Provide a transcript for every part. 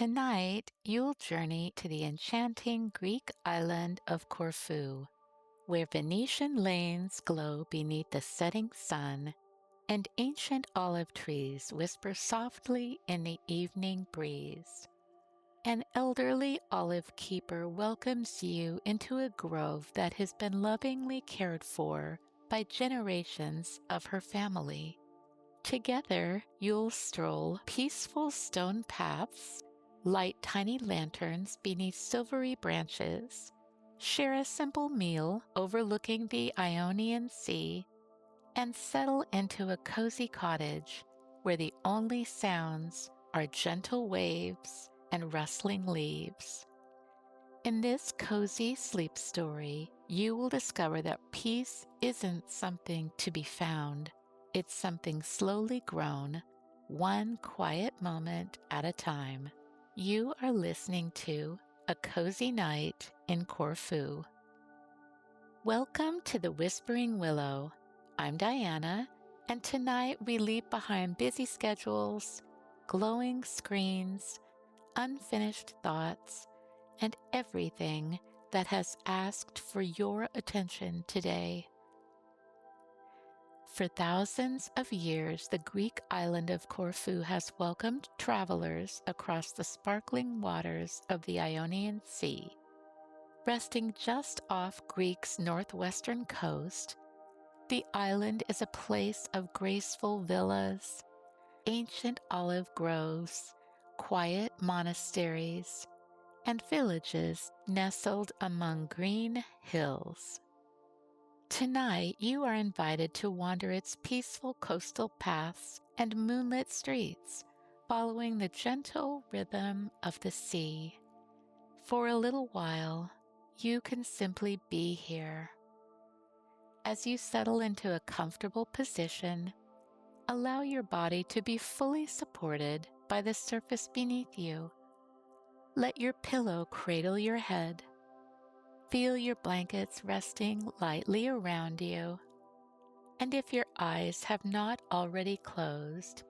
Tonight, you'll journey to the enchanting Greek island of Corfu, where Venetian lanes glow beneath the setting sun and ancient olive trees whisper softly in the evening breeze. An elderly olive keeper welcomes you into a grove that has been lovingly cared for by generations of her family. Together, you'll stroll peaceful stone paths, light tiny lanterns beneath silvery branches, share a simple meal overlooking the Ionian Sea, and settle into a cozy cottage where the only sounds are gentle waves and rustling leaves. In this cozy sleep story, you will discover that peace isn't something to be found. It's something slowly grown, one quiet moment at a time. You are listening to A Cozy Night in Corfu. Welcome to the Whispering Willow. I'm Diana, and tonight we leap behind busy schedules, glowing screens, unfinished thoughts, and everything that has asked for your attention today. For thousands of years, the Greek island of Corfu has welcomed travelers across the sparkling waters of the Ionian Sea. Resting just off Greece's northwestern coast, the island is a place of graceful villas, ancient olive groves, quiet monasteries, and villages nestled among green hills. Tonight, you are invited to wander its peaceful coastal paths and moonlit streets, following the gentle rhythm of the sea. For a little while, you can simply be here. As you settle into a comfortable position, allow your body to be fully supported by the surface beneath you. Let your pillow cradle your head. Feel your blankets resting lightly around you. And if your eyes have not already closed,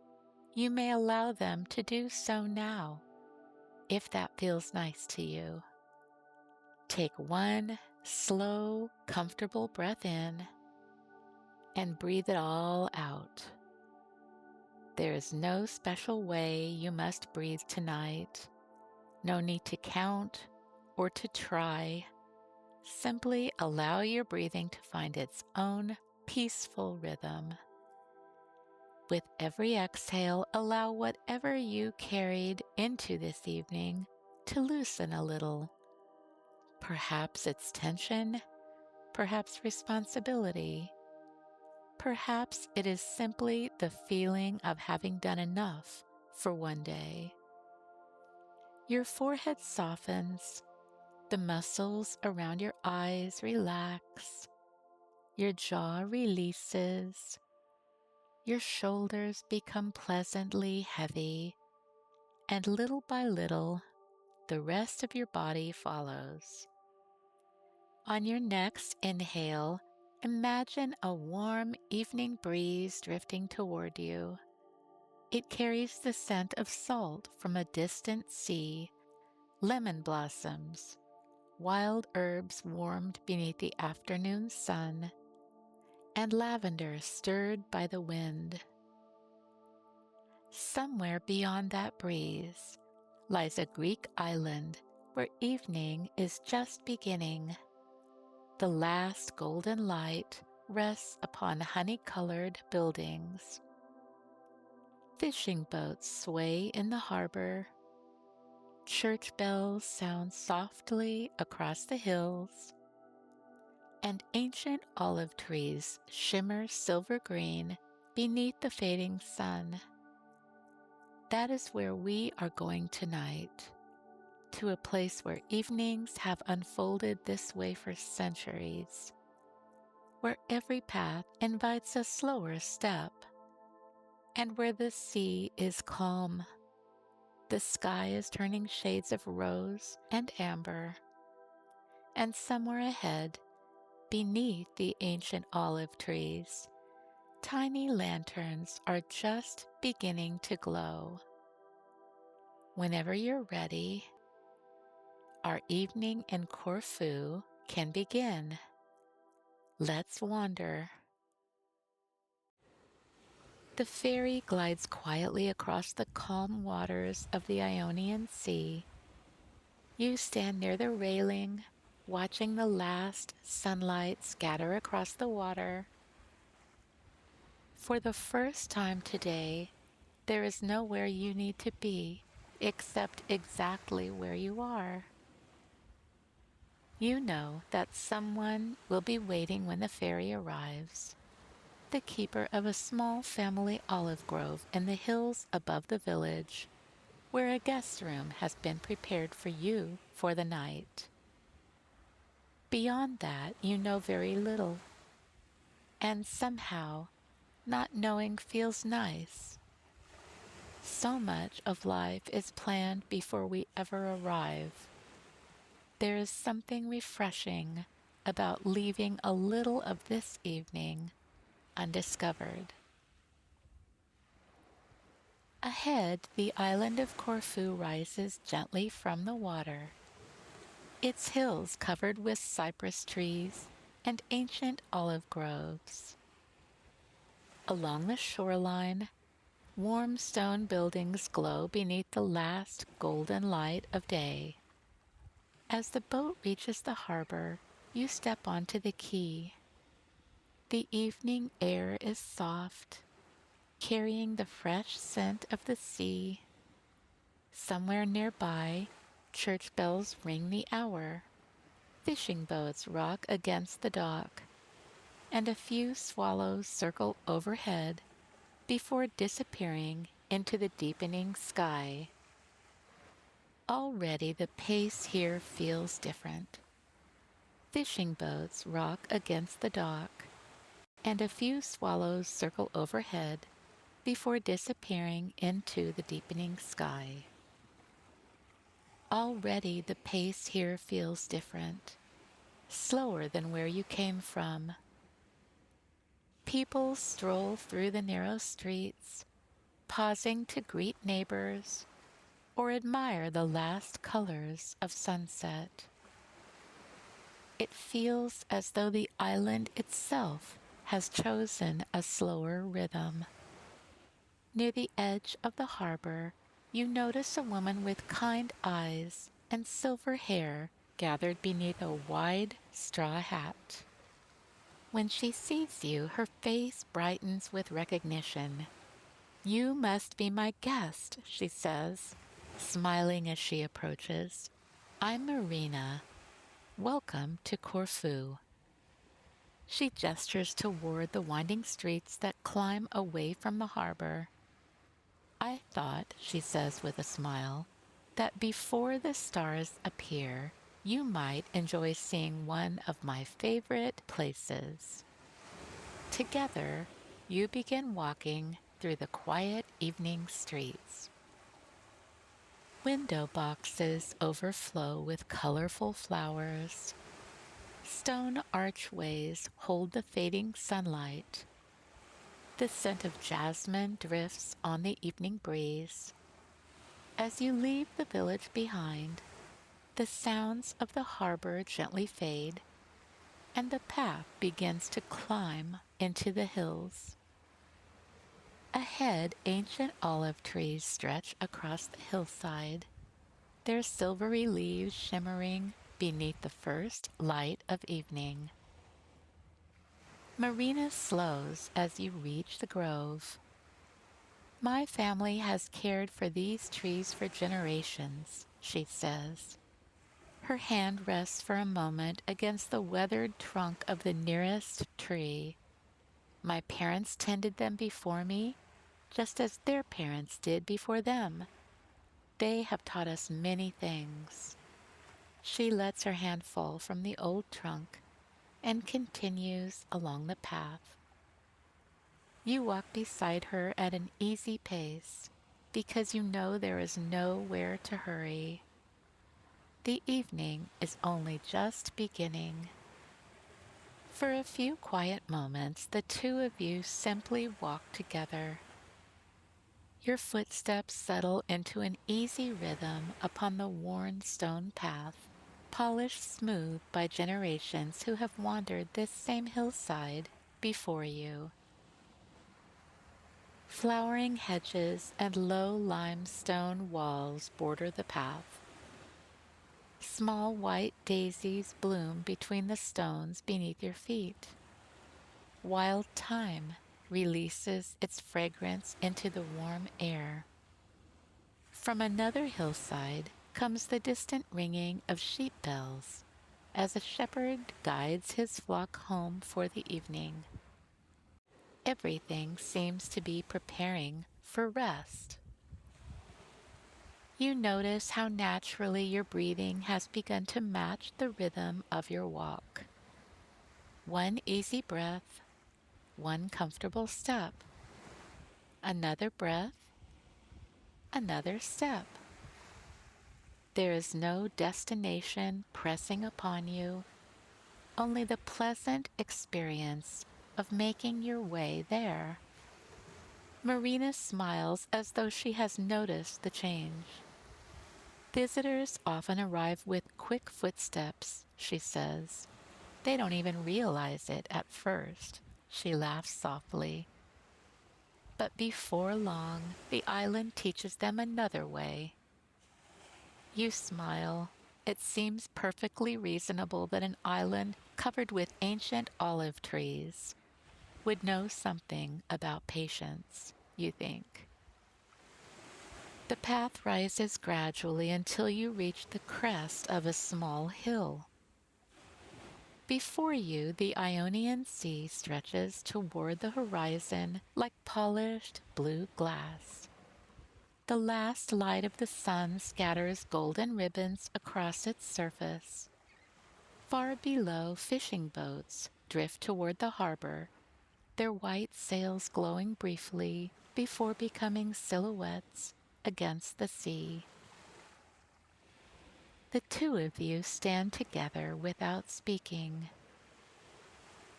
you may allow them to do so now, if that feels nice to you. Take one slow, comfortable breath in and breathe it all out. There is no special way you must breathe tonight. No need to count or to try. Simply allow your breathing to find its own peaceful rhythm. With every exhale, allow whatever you carried into this evening to loosen a little. Perhaps it's tension, perhaps responsibility, perhaps it is simply the feeling of having done enough for one day. Your forehead softens. The muscles around your eyes relax. Your jaw releases. Your shoulders become pleasantly heavy. And little by little, the rest of your body follows. On your next inhale, imagine a warm evening breeze drifting toward you. It carries the scent of salt from a distant sea, lemon blossoms, wild herbs warmed beneath the afternoon sun, and lavender stirred by the wind. Somewhere beyond that breeze lies a Greek island where evening is just beginning. The last golden light rests upon honey-colored buildings. Fishing boats sway in the harbor. Church bells sound softly across the hills, and ancient olive trees shimmer silver green beneath the fading sun. That is where we are going tonight, to a place where evenings have unfolded this way for centuries, where every path invites a slower step, and where the sea is calm. The sky is turning shades of rose and amber, and somewhere ahead, beneath the ancient olive trees, tiny lanterns are just beginning to glow. Whenever you're ready, our evening in Corfu can begin. Let's wander. The ferry glides quietly across the calm waters of the Ionian Sea. You stand near the railing, watching the last sunlight scatter across the water. For the first time today, there is nowhere you need to be except exactly where you are. You know that someone will be waiting when the ferry arrives. The keeper of a small family olive grove in the hills above the village, where a guest room has been prepared for you for the night. Beyond that, you know very little. And somehow, not knowing feels nice. So much of life is planned before we ever arrive. There is something refreshing about leaving a little of this evening undiscovered. Ahead, the island of Corfu rises gently from the water, its hills covered with cypress trees and ancient olive groves. Along the shoreline, warm stone buildings glow beneath the last golden light of day. As the boat reaches the harbor, you step onto the quay. The evening air is soft, carrying the fresh scent of the sea. Somewhere nearby, church bells ring the hour. Fishing boats rock against the dock, and a few swallows circle overhead before disappearing into the deepening sky. Already the pace here feels different. Fishing boats rock against the dock, and a few swallows circle overhead before disappearing into the deepening sky. Already the pace here feels different, slower than where you came from. People stroll through the narrow streets, pausing to greet neighbors or admire the last colors of sunset. It feels as though the island itself has chosen a slower rhythm. Near the edge of the harbor, you notice a woman with kind eyes and silver hair gathered beneath a wide straw hat. When she sees you, her face brightens with recognition. "You must be my guest," she says, smiling as she approaches. "I'm Marina. Welcome to Corfu." She gestures toward the winding streets that climb away from the harbor. "I thought," she says with a smile, "that before the stars appear, you might enjoy seeing one of my favorite places." Together, you begin walking through the quiet evening streets. Window boxes overflow with colorful flowers. Stone archways hold the fading sunlight. The scent of jasmine drifts on the evening breeze. As you leave the village behind, the sounds of the harbor gently fade, and the path begins to climb into the hills. Ahead, ancient olive trees stretch across the hillside, their silvery leaves shimmering beneath the first light of evening. Marina slows as you reach the grove. "My family has cared for these trees for generations," she says. Her hand rests for a moment against the weathered trunk of the nearest tree. "My parents tended them before me, just as their parents did before them. They have taught us many things." She lets her hand fall from the old trunk and continues along the path. You walk beside her at an easy pace because you know there is nowhere to hurry. The evening is only just beginning. For a few quiet moments, the two of you simply walk together. Your footsteps settle into an easy rhythm upon the worn stone path, polished smooth by generations who have wandered this same hillside before you. Flowering hedges and low limestone walls border the path. Small white daisies bloom between the stones beneath your feet. Wild thyme releases its fragrance into the warm air. From another hillside comes the distant ringing of sheep bells as a shepherd guides his flock home for the evening. Everything seems to be preparing for rest. You notice how naturally your breathing has begun to match the rhythm of your walk. One easy breath, one comfortable step, another breath, another step. There is no destination pressing upon you, only the pleasant experience of making your way there. Marina smiles as though she has noticed the change. Visitors often arrive with quick footsteps, she says. They don't even realize it at first. She laughs softly. But before long, the island teaches them another way. You smile. It seems perfectly reasonable that an island covered with ancient olive trees would know something about patience, you think. The path rises gradually until you reach the crest of a small hill. Before you, the Ionian Sea stretches toward the horizon like polished blue glass. The last light of the sun scatters golden ribbons across its surface. Far below, fishing boats drift toward the harbor, their white sails glowing briefly before becoming silhouettes against the sea. The two of you stand together without speaking.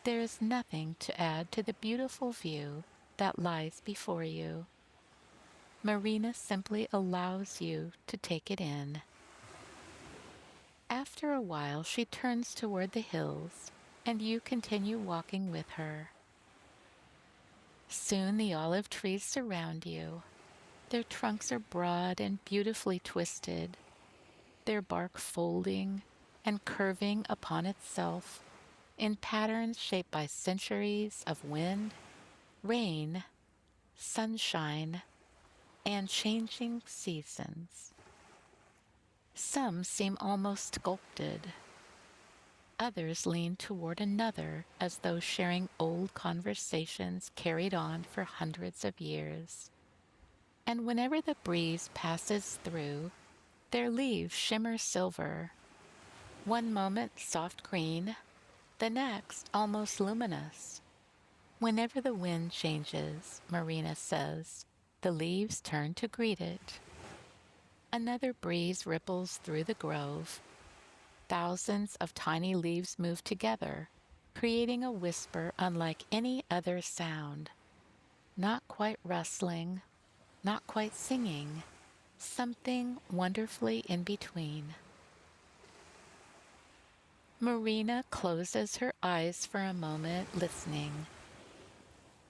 There is nothing to add to the beautiful view that lies before you. Marina simply allows you to take it in. After a while, she turns toward the hills, and you continue walking with her. Soon the olive trees surround you. Their trunks are broad and beautifully twisted, their bark folding and curving upon itself in patterns shaped by centuries of wind, rain, sunshine, and changing seasons. Some seem almost sculpted. Others lean toward another as though sharing old conversations carried on for hundreds of years. And whenever the breeze passes through, their leaves shimmer silver. One moment soft green, the next almost luminous. Whenever the wind changes, Marina says, the leaves turn to greet it. Another breeze ripples through the grove. Thousands of tiny leaves move together, creating a whisper unlike any other sound. Not quite rustling, not quite singing, something wonderfully in between. Marina closes her eyes for a moment, listening.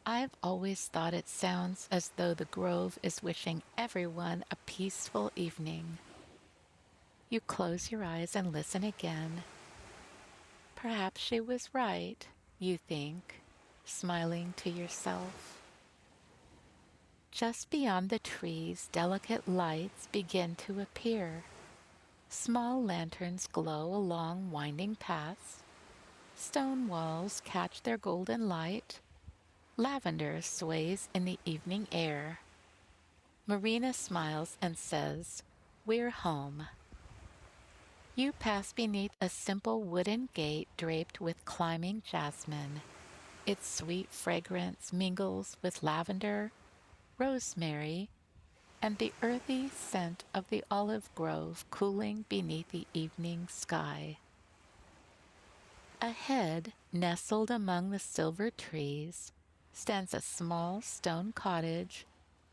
I've always thought it sounds as though the grove is wishing everyone a peaceful evening. You close your eyes and listen again. Perhaps she was right, you think, smiling to yourself. Just beyond the trees, delicate lights begin to appear. Small lanterns glow along winding paths. Stone walls catch their golden light. Lavender sways in the evening air. Marina smiles and says, "We're home." You pass beneath a simple wooden gate draped with climbing jasmine. Its sweet fragrance mingles with lavender, rosemary, and the earthy scent of the olive grove cooling beneath the evening sky. Ahead, nestled among the silver trees, stands a small stone cottage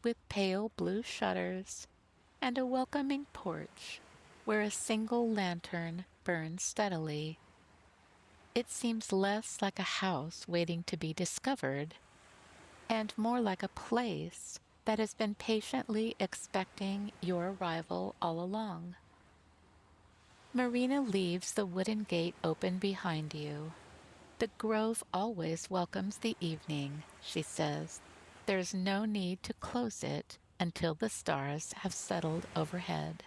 with pale blue shutters and a welcoming porch where a single lantern burns steadily. It seems less like a house waiting to be discovered and more like a place that has been patiently expecting your arrival all along. Marina leaves the wooden gate open behind you. The grove always welcomes the evening, she says. There's no need to close it until the stars have settled overhead.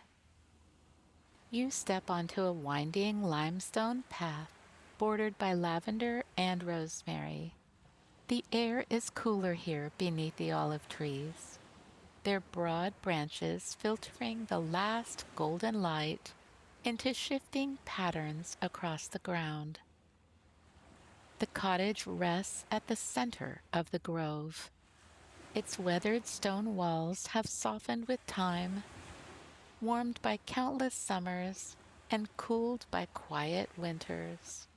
You step onto a winding limestone path bordered by lavender and rosemary. The air is cooler here beneath the olive trees, their broad branches filtering the last golden light into shifting patterns across the ground. The cottage rests at the center of the grove. Its weathered stone walls have softened with time, warmed by countless summers and cooled by quiet winters.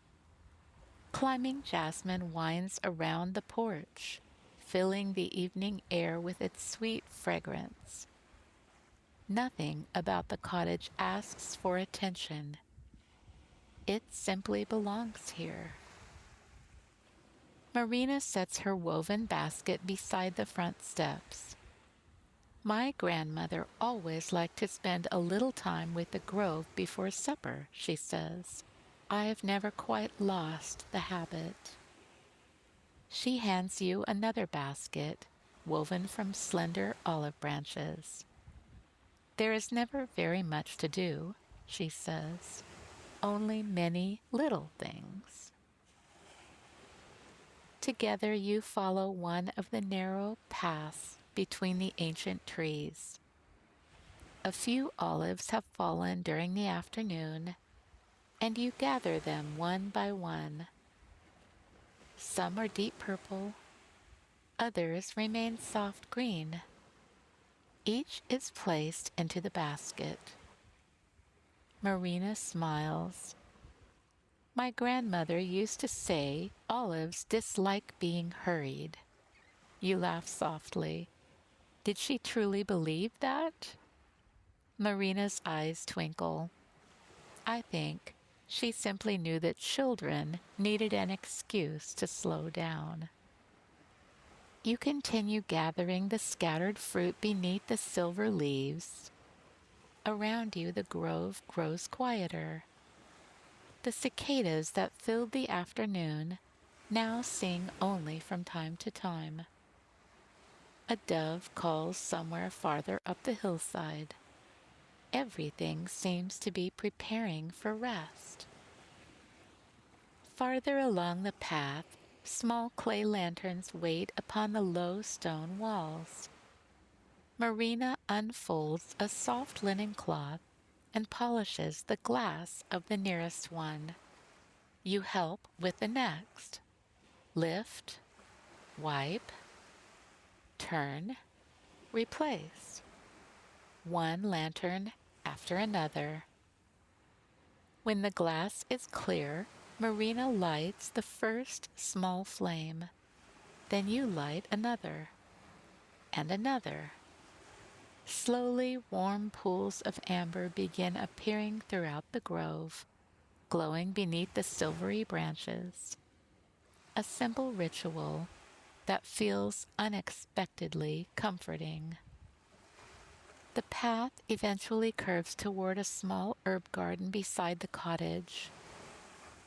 Climbing jasmine winds around the porch, filling the evening air with its sweet fragrance. Nothing about the cottage asks for attention. It simply belongs here. Marina sets her woven basket beside the front steps. My grandmother always liked to spend a little time with the grove before supper, she says. I've never quite lost the habit. She hands you another basket, woven from slender olive branches. There is never very much to do, she says, only many little things. Together you follow one of the narrow paths between the ancient trees. A few olives have fallen during the afternoon, and you gather them one by one. Some are deep purple, others remain soft green. Each is placed into the basket. Marina smiles. My grandmother used to say olives dislike being hurried. You laugh softly. Did she truly believe that? Marina's eyes twinkle. I think she simply knew that children needed an excuse to slow down. You continue gathering the scattered fruit beneath the silver leaves. Around you the grove grows quieter. The cicadas that filled the afternoon now sing only from time to time. A dove calls somewhere farther up the hillside. Everything seems to be preparing for rest. Farther along the path, small clay lanterns wait upon the low stone walls. Marina unfolds a soft linen cloth and polishes the glass of the nearest one. You help with the next. Lift, wipe, turn, replace. One lantern after another. When the glass is clear, Marina lights the first small flame. Then you light another, and another. Slowly, warm pools of amber begin appearing throughout the grove, glowing beneath the silvery branches. A simple ritual that feels unexpectedly comforting. The path eventually curves toward a small herb garden beside the cottage.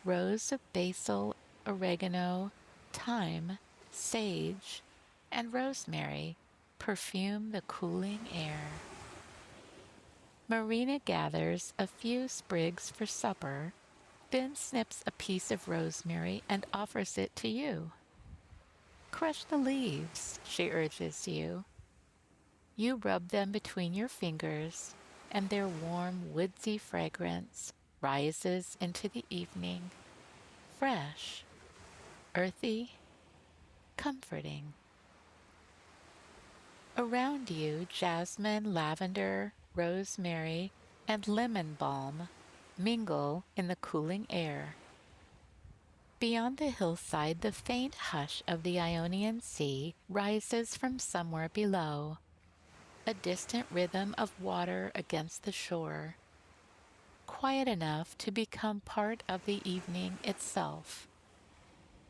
Rows of basil, oregano, thyme, sage, and rosemary perfume the cooling air. Marina gathers a few sprigs for supper, then snips a piece of rosemary and offers it to you. Crush the leaves, she urges you. You rub them between your fingers, and their warm, woodsy fragrance rises into the evening, fresh, earthy, comforting. Around you, jasmine, lavender, rosemary, and lemon balm mingle in the cooling air. Beyond the hillside, the faint hush of the Ionian Sea rises from somewhere below. a distant rhythm of water against the shore, quiet enough to become part of the evening itself.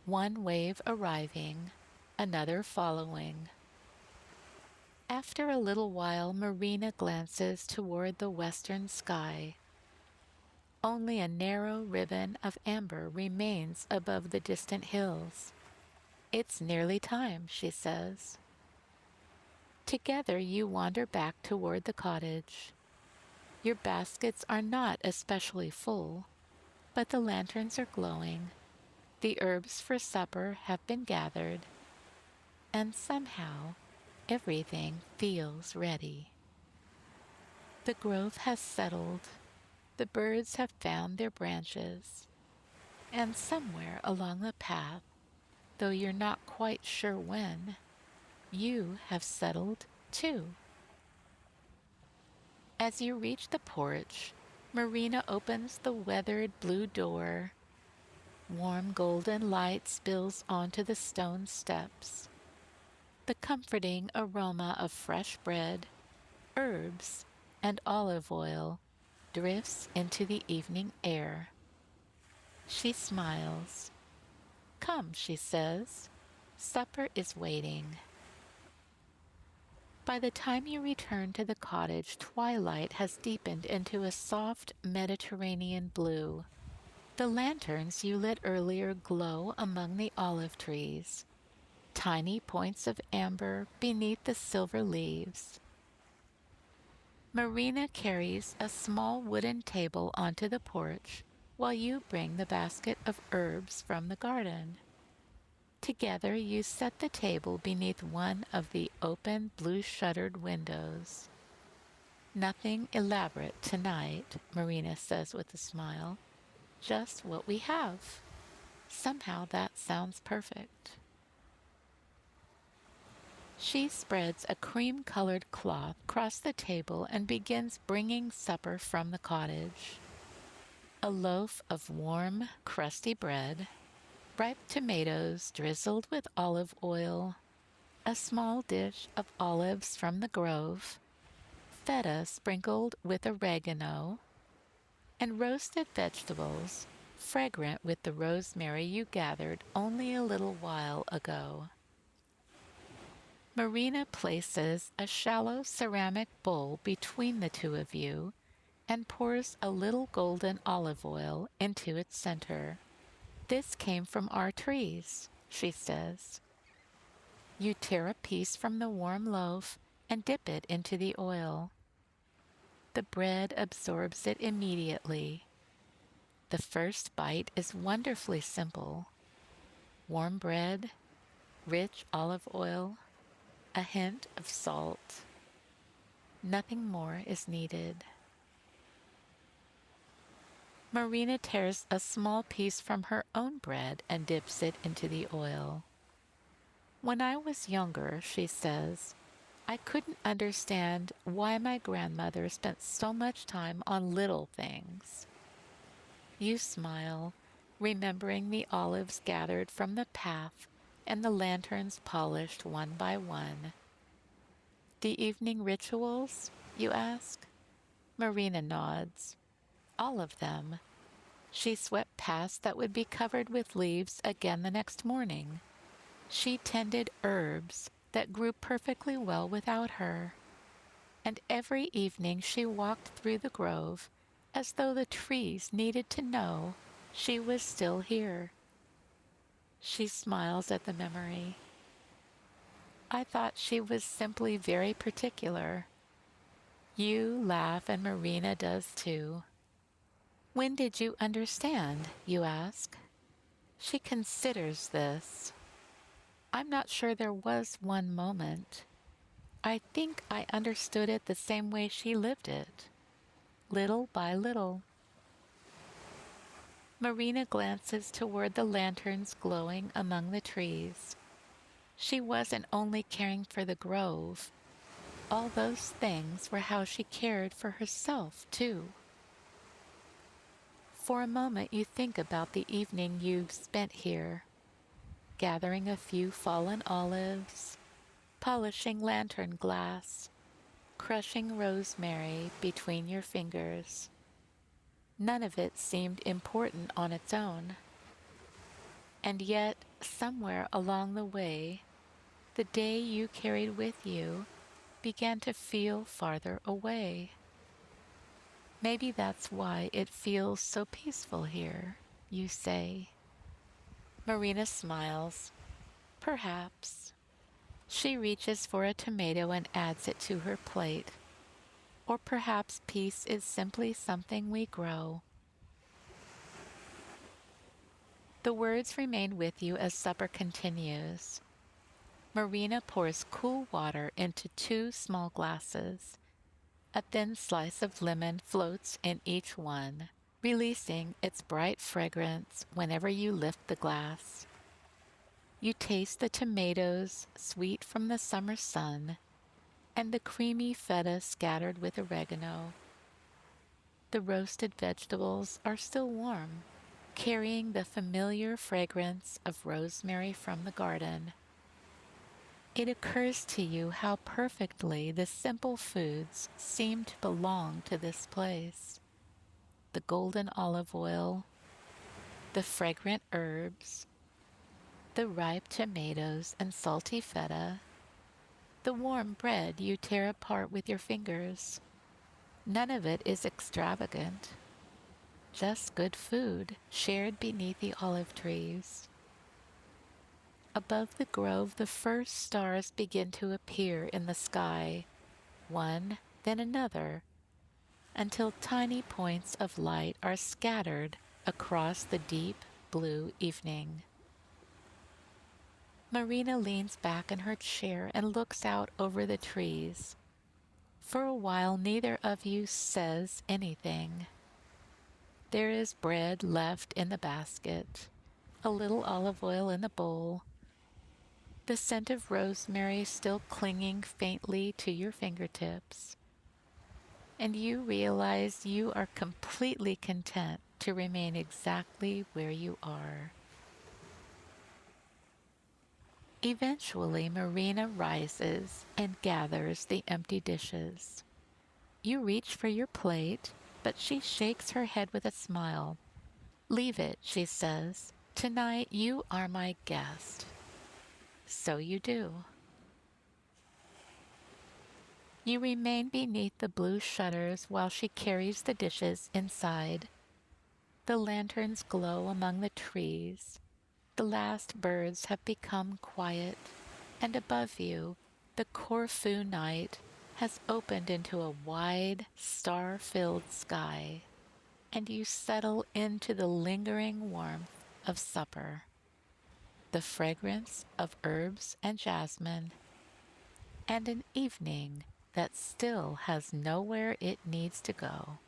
One wave arriving, another following. After a little while, Marina glances toward the western sky. Only a narrow ribbon of amber remains above the distant hills. It's nearly time, she says. Together you wander back toward the cottage. Your baskets are not especially full, but the lanterns are glowing. The herbs for supper have been gathered, and somehow everything feels ready. The grove has settled, the birds have found their branches, and somewhere along the path, though you're not quite sure when, you have settled too. As you reach the porch, Marina opens the weathered blue door. Warm golden light spills onto the stone steps. The comforting aroma of fresh bread, herbs, and olive oil drifts into the evening air. She smiles. "Come," she says. "Supper is waiting." By the time you return to the cottage, twilight has deepened into a soft Mediterranean blue. The lanterns you lit earlier glow among the olive trees, tiny points of amber beneath the silver leaves. Marina carries a small wooden table onto the porch while you bring the basket of herbs from the garden. Together you set the table beneath one of the open blue-shuttered windows. "Nothing elaborate tonight," Marina says with a smile. "Just what we have." Somehow that sounds perfect. She spreads a cream-colored cloth across the table and begins bringing supper from the cottage. A loaf of warm, crusty bread, ripe tomatoes drizzled with olive oil, a small dish of olives from the grove, feta sprinkled with oregano, and roasted vegetables, fragrant with the rosemary you gathered only a little while ago. Marina places a shallow ceramic bowl between the two of you and pours a little golden olive oil into its center. "This came from our trees," she says. You tear a piece from the warm loaf and dip it into the oil. The bread absorbs it immediately. The first bite is wonderfully simple. Warm bread, rich olive oil, a hint of salt. Nothing more is needed. Marina tears a small piece from her own bread and dips it into the oil. "When I was younger," she says, "I couldn't understand why my grandmother spent so much time on little things." You smile, remembering the olives gathered from the path and the lanterns polished one by one. "The evening rituals?" you ask. Marina nods. "All of them." She swept paths that would be covered with leaves again the next morning. She tended herbs that grew perfectly well without her. And every evening she walked through the grove as though the trees needed to know she was still here. She smiles at the memory. "I thought she was simply very particular." You laugh and Marina does too. "When did you understand?" you ask. She considers this. "I'm not sure there was one moment. I think I understood it the same way she lived it, little by little." Marina glances toward the lanterns glowing among the trees. She wasn't only caring for the grove. All those things were how she cared for herself, too. For a moment you think about the evening you've spent here, gathering a few fallen olives, polishing lantern glass, crushing rosemary between your fingers. None of it seemed important on its own. And yet, somewhere along the way, the day you carried with you began to feel farther away. Maybe that's why it feels so peaceful here, you say. Marina smiles. Perhaps. She reaches for a tomato and adds it to her plate. Or perhaps peace is simply something we grow. The words remain with you as supper continues. Marina pours cool water into 2 small glasses. A thin slice of lemon floats in each one, releasing its bright fragrance whenever you lift the glass. You taste the tomatoes, sweet from the summer sun, and the creamy feta scattered with oregano. The roasted vegetables are still warm, carrying the familiar fragrance of rosemary from the garden. It occurs to you how perfectly the simple foods seem to belong to this place. The golden olive oil, the fragrant herbs, the ripe tomatoes and salty feta, the warm bread you tear apart with your fingers. None of it is extravagant, just good food shared beneath the olive trees. Above the grove, the first stars begin to appear in the sky, one, then another, until tiny points of light are scattered across the deep blue evening. Marina leans back in her chair and looks out over the trees. For a while, neither of you says anything. There is bread left in the basket, a little olive oil in the bowl, the scent of rosemary still clinging faintly to your fingertips. And you realize you are completely content to remain exactly where you are. Eventually, Marina rises and gathers the empty dishes. You reach for your plate, but she shakes her head with a smile. "Leave it," she says. "Tonight you are my guest." So you do. You remain beneath the blue shutters while she carries the dishes inside. The lanterns glow among the trees. The last birds have become quiet, and above you, the Corfu night has opened into a wide, star-filled sky, and you settle into the lingering warmth of supper, the fragrance of herbs and jasmine, and an evening that still has nowhere it needs to go.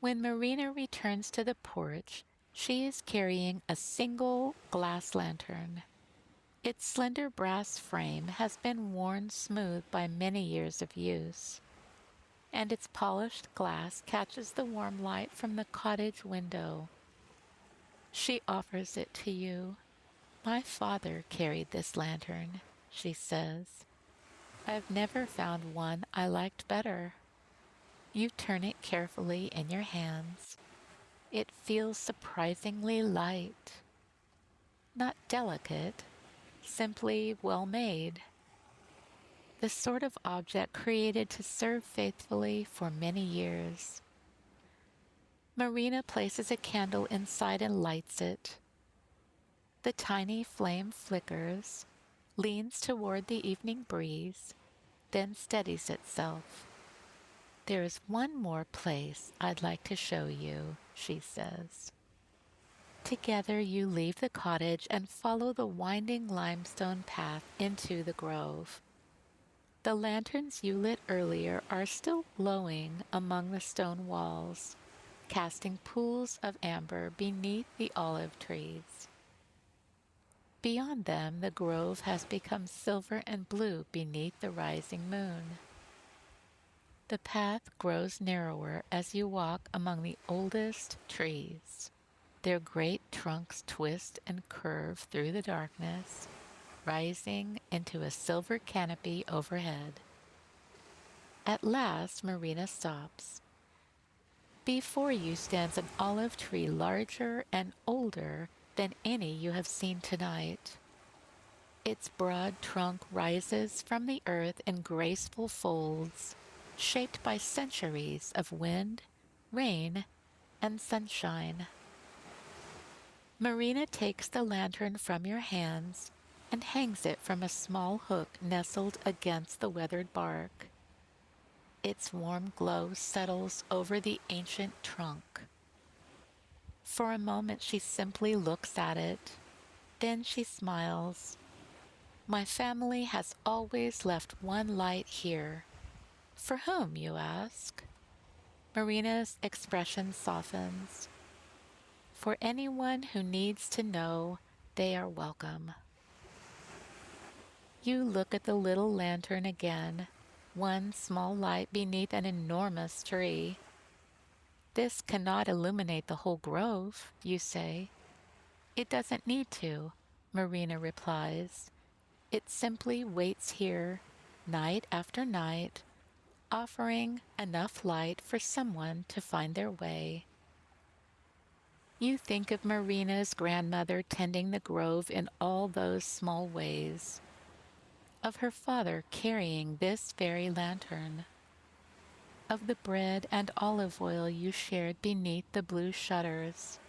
When Marina returns to the porch, she is carrying a single glass lantern. Its slender brass frame has been worn smooth by many years of use, and its polished glass catches the warm light from the cottage window. She offers it to you. "My father carried this lantern," she says. "I've never found one I liked better." You turn it carefully in your hands. It feels surprisingly light. Not delicate, simply well made. The sort of object created to serve faithfully for many years. Marina places a candle inside and lights it. The tiny flame flickers, leans toward the evening breeze, then steadies itself. "There is one more place I'd like to show you," she says. Together you leave the cottage and follow the winding limestone path into the grove. The lanterns you lit earlier are still glowing among the stone walls, casting pools of amber beneath the olive trees. Beyond them, the grove has become silver and blue beneath the rising moon. The path grows narrower as you walk among the oldest trees. Their great trunks twist and curve through the darkness, rising into a silver canopy overhead. At last, Marina stops. Before you stands an olive tree larger and older than any you have seen tonight. Its broad trunk rises from the earth in graceful folds, shaped by centuries of wind, rain, and sunshine. Marina takes the lantern from your hands and hangs it from a small hook nestled against the weathered bark. Its warm glow settles over the ancient trunk. For a moment she simply looks at it. Then she smiles. My family has always left one light here. For whom, you ask? Marina's expression softens. For anyone who needs to know they are welcome. You look at the little lantern again, one small light beneath an enormous tree. This cannot illuminate the whole grove, you say. It doesn't need to, Marina replies. It simply waits here, night after night, offering enough light for someone to find their way. You think of Marina's grandmother tending the grove in all those small ways, of her father carrying this very lantern, of the bread and olive oil you shared beneath the blue shutters,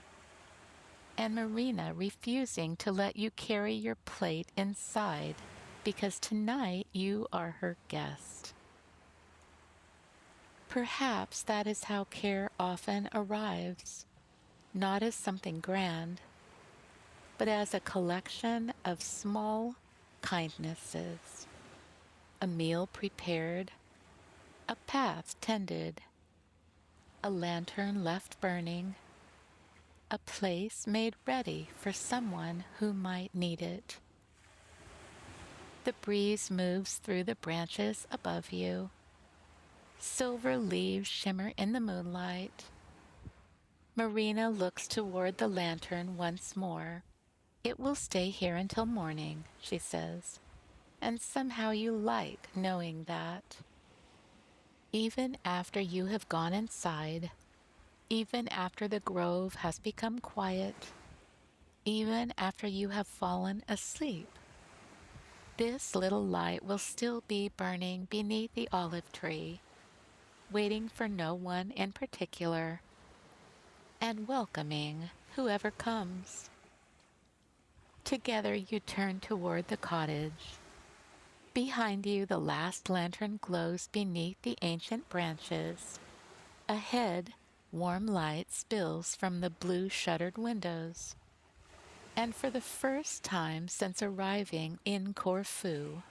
and Marina refusing to let you carry your plate inside because tonight you are her guest. Perhaps that is how care often arrives, not as something grand, but as a collection of small kindnesses, a meal prepared, a path tended, a lantern left burning, a place made ready for someone who might need it. The breeze moves through the branches above you. Silver leaves shimmer in the moonlight. Marina looks toward the lantern once more. It will stay here until morning, she says, and somehow you like knowing that. Even after you have gone inside, even after the grove has become quiet, even after you have fallen asleep, this little light will still be burning beneath the olive tree, waiting for no one in particular, and welcoming whoever comes. Together you turn toward the cottage. Behind you the last lantern glows beneath the ancient branches. Ahead, warm light spills from the blue shuttered windows. And for the first time since arriving in Corfu,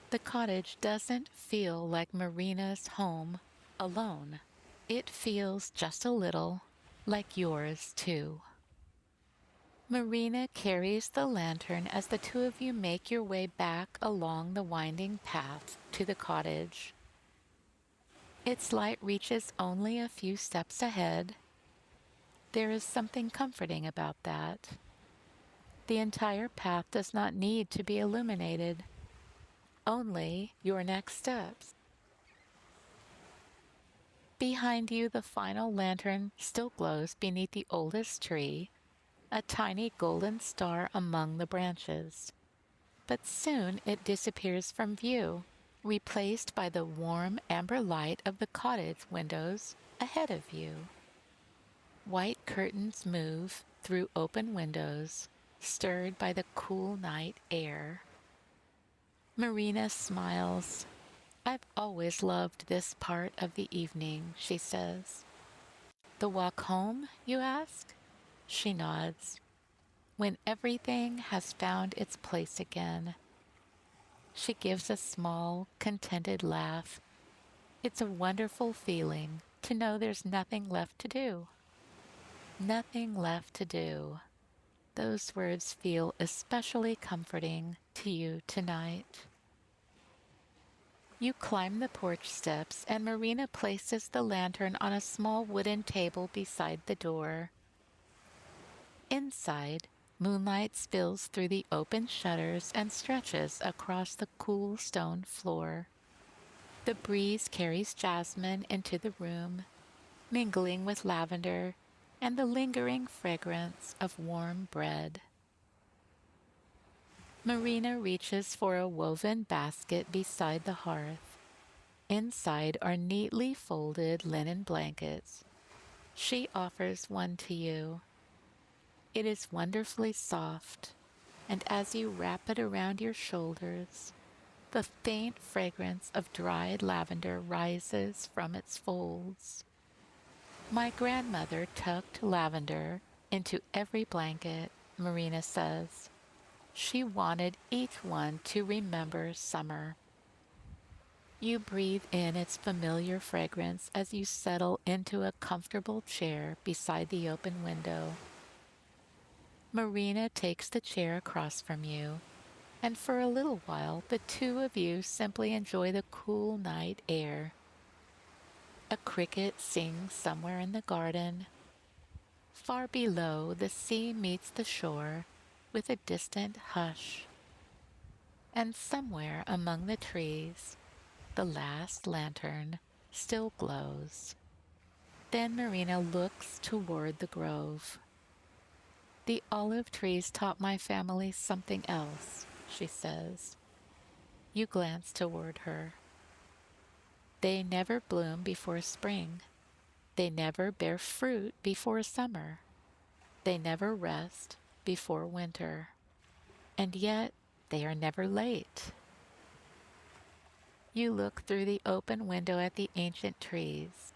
the cottage doesn't feel like Marina's home alone. It feels just a little like yours, too. Marina carries the lantern as the two of you make your way back along the winding path to the cottage. Its light reaches only a few steps ahead. There is something comforting about that. The entire path does not need to be illuminated, only your next steps. Behind you, the final lantern still glows beneath the oldest tree, a tiny golden star among the branches. But soon it disappears from view, replaced by the warm amber light of the cottage windows ahead of you. White curtains move through open windows, stirred by the cool night air. Marina smiles. I've always loved this part of the evening, she says. The walk home, you ask? She nods. When everything has found its place again. She gives a small, contented laugh. It's a wonderful feeling to know there's nothing left to do. Nothing left to do. Those words feel especially comforting to you tonight. You climb the porch steps and Marina places the lantern on a small wooden table beside the door. Inside, moonlight spills through the open shutters and stretches across the cool stone floor. The breeze carries jasmine into the room, mingling with lavender and the lingering fragrance of warm bread. Marina reaches for a woven basket beside the hearth. Inside are neatly folded linen blankets. She offers one to you. It is wonderfully soft, and as you wrap it around your shoulders, the faint fragrance of dried lavender rises from its folds. My grandmother tucked lavender into every blanket, Marina says. She wanted each one to remember summer. You breathe in its familiar fragrance as you settle into a comfortable chair beside the open window. Marina takes the chair across from you, and for a little while the two of you simply enjoy the cool night air. A cricket sings somewhere in the garden. Far below, the sea meets the shore with a distant hush. And somewhere among the trees, the last lantern still glows. Then Marina looks toward the grove. The olive trees taught my family something else, she says. You glance toward her. They never bloom before spring. They never bear fruit before summer. They never rest before winter. And yet they are never late. You look through the open window at the ancient trees.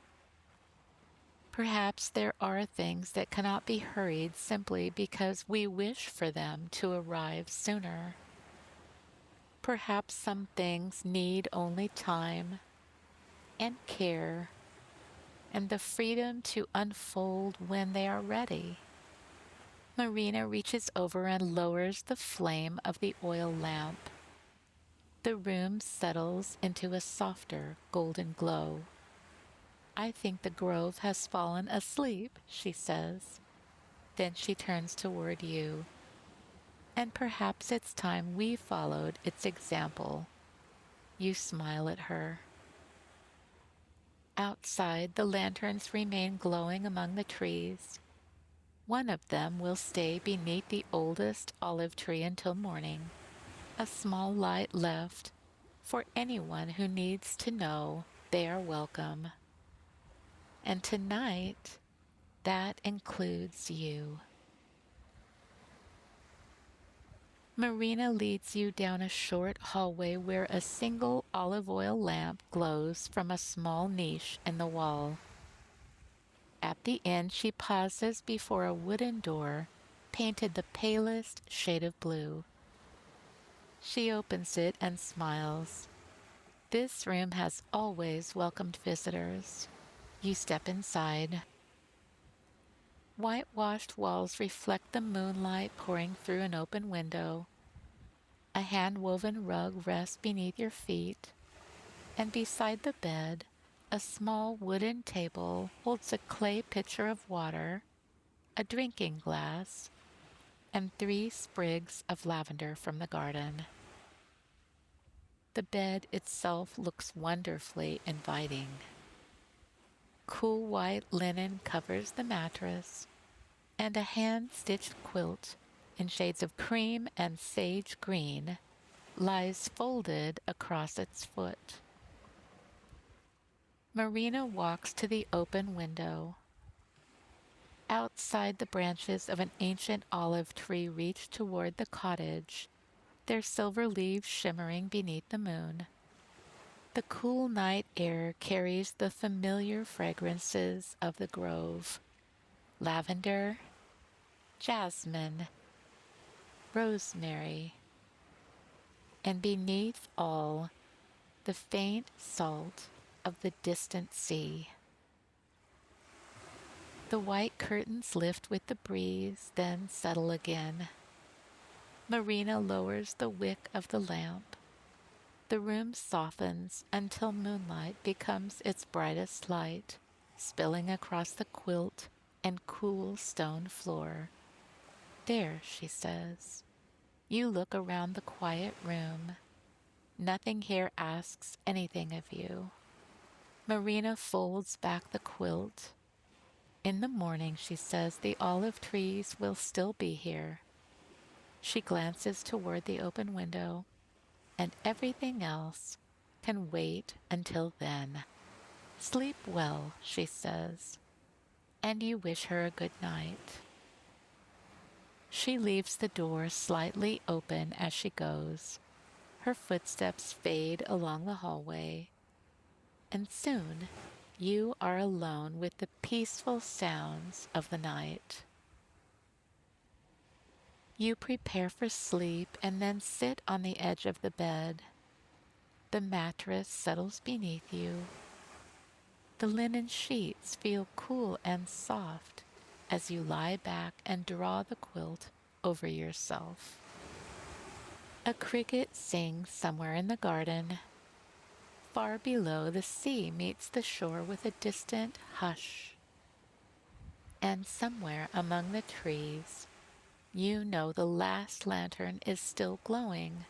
Perhaps there are things that cannot be hurried simply because we wish for them to arrive sooner. Perhaps some things need only time and care and the freedom to unfold when they are ready. Marina reaches over and lowers the flame of the oil lamp. The room settles into a softer golden glow. I think the grove has fallen asleep, she says. Then she turns toward you. And perhaps it's time we followed its example. You smile at her. Outside, the lanterns remain glowing among the trees. One of them will stay beneath the oldest olive tree until morning. A small light left for anyone who needs to know they are welcome. And tonight, that includes you. Marina leads you down a short hallway where a single olive oil lamp glows from a small niche in the wall. At the end, she pauses before a wooden door painted the palest shade of blue. She opens it and smiles. This room has always welcomed visitors. You step inside. Whitewashed walls reflect the moonlight pouring through an open window. A hand-woven rug rests beneath your feet, and beside the bed, a small wooden table holds a clay pitcher of water, a drinking glass, and 3 sprigs of lavender from the garden. The bed itself looks wonderfully inviting. Cool white linen covers the mattress, and a hand-stitched quilt in shades of cream and sage green lies folded across its foot. Marina walks to the open window. Outside, the branches of an ancient olive tree reach toward the cottage, their silver leaves shimmering beneath the moon. The cool night air carries the familiar fragrances of the grove: lavender, jasmine, rosemary, and beneath all, the faint salt of the distant sea. The white curtains lift with the breeze, then settle again. Marina lowers the wick of the lamp. The room softens until moonlight becomes its brightest light, spilling across the quilt and cool stone floor. There, she says. You look around the quiet room. Nothing here asks anything of you. Marina folds back the quilt. In the morning, she says the olive trees will still be here. She glances toward the open window, and everything else can wait until then. Sleep well, she says, and you wish her a good night. She leaves the door slightly open as she goes. Her footsteps fade along the hallway, and soon you are alone with the peaceful sounds of the night. You prepare for sleep and then sit on the edge of the bed. The mattress settles beneath you. The linen sheets feel cool and soft as you lie back and draw the quilt over yourself. A cricket sings somewhere in the garden. Far below, the sea meets the shore with a distant hush. And somewhere among the trees, you know the last lantern is still glowing.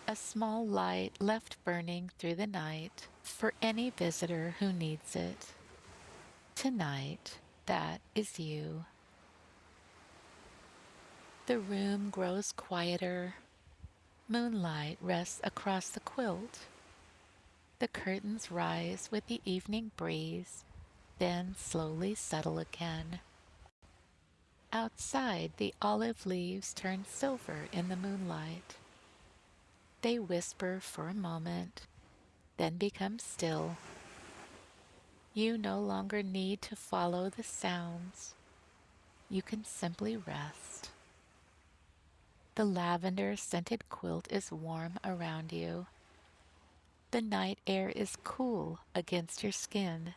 A small light left burning through the night for any visitor who needs it. Tonight, that is you. The room grows quieter. Moonlight rests across the quilt. The curtains rise with the evening breeze, then slowly settle again. Outside, the olive leaves turn silver in the moonlight. They whisper for a moment, then become still. You no longer need to follow the sounds. You can simply rest. The lavender-scented quilt is warm around you. The night air is cool against your skin.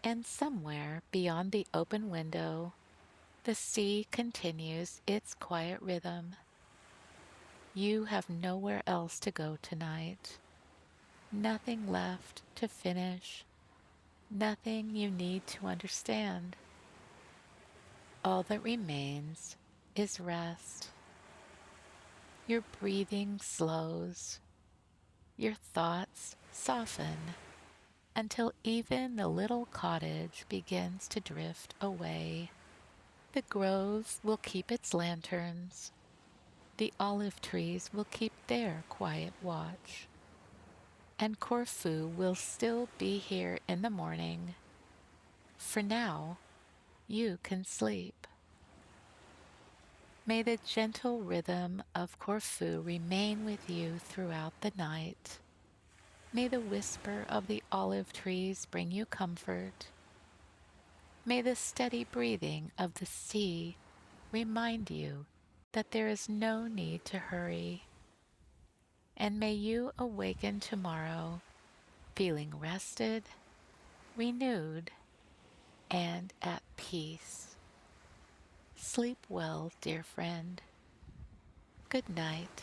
And somewhere beyond the open window, the sea continues its quiet rhythm. You have nowhere else to go tonight. Nothing left to finish. Nothing you need to understand. All that remains is rest. Your breathing slows. Your thoughts soften until even the little cottage begins to drift away. The grove will keep its lanterns. The olive trees will keep their quiet watch. And Corfu will still be here in the morning. For now, you can sleep. May the gentle rhythm of Corfu remain with you throughout the night. May the whisper of the olive trees bring you comfort. May the steady breathing of the sea remind you that there is no need to hurry. And may you awaken tomorrow feeling rested, renewed, and at peace. Sleep well, dear friend. Good night.